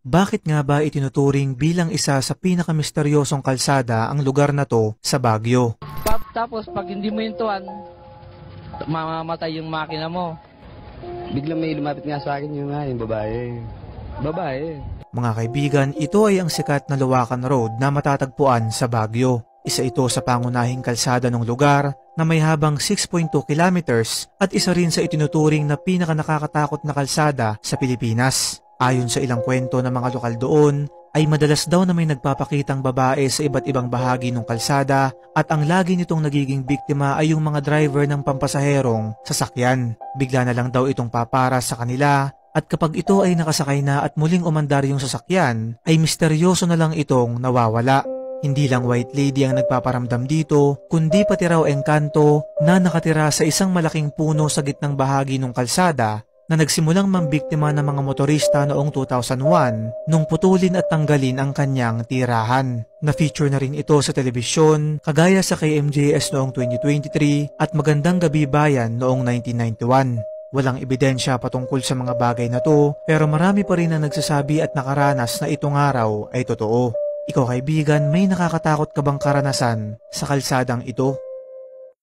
Bakit nga ba itinuturing bilang isa sa pinakamisteryosong kalsada ang lugar na to sa Baguio? Tapos pag hindi mo hintuan, mamamatay yung makina mo. Biglang may lumapit nga sa akin yung babae. Mga kaibigan, ito ay ang sikat na Luwakan Road na matatagpuan sa Baguio. Isa ito sa pangunahing kalsada ng lugar na may habang 6.2 kilometers at isa rin sa itinuturing na pinakanakakatakot na kalsada sa Pilipinas. Ayon sa ilang kwento ng mga lokal doon, ay madalas daw na may nagpapakitang babae sa iba't ibang bahagi ng kalsada at ang lagi nitong nagiging biktima ay yung mga driver ng pampasaherong sasakyan. Bigla na lang daw itong papara sa kanila at kapag ito ay nakasakay na at muling umandar yung sasakyan, ay misteryoso na lang itong nawawala. Hindi lang white lady ang nagpaparamdam dito, kundi pati raw engkanto na nakatira sa isang malaking puno sa gitnang bahagi ng kalsada na nagsimulang mambiktima ng mga motorista noong 2001 nung putulin at tanggalin ang kanyang tirahan. Na-feature na rin ito sa telebisyon, kagaya sa KMJS noong 2023 at Magandang Gabi Bayan noong 1991. Walang ebidensya patungkol sa mga bagay na to, pero marami pa rin ang nagsasabi at nakaranas na itong araw ay totoo. Ikaw kaibigan, may nakakatakot ka bang karanasan sa kalsadang ito?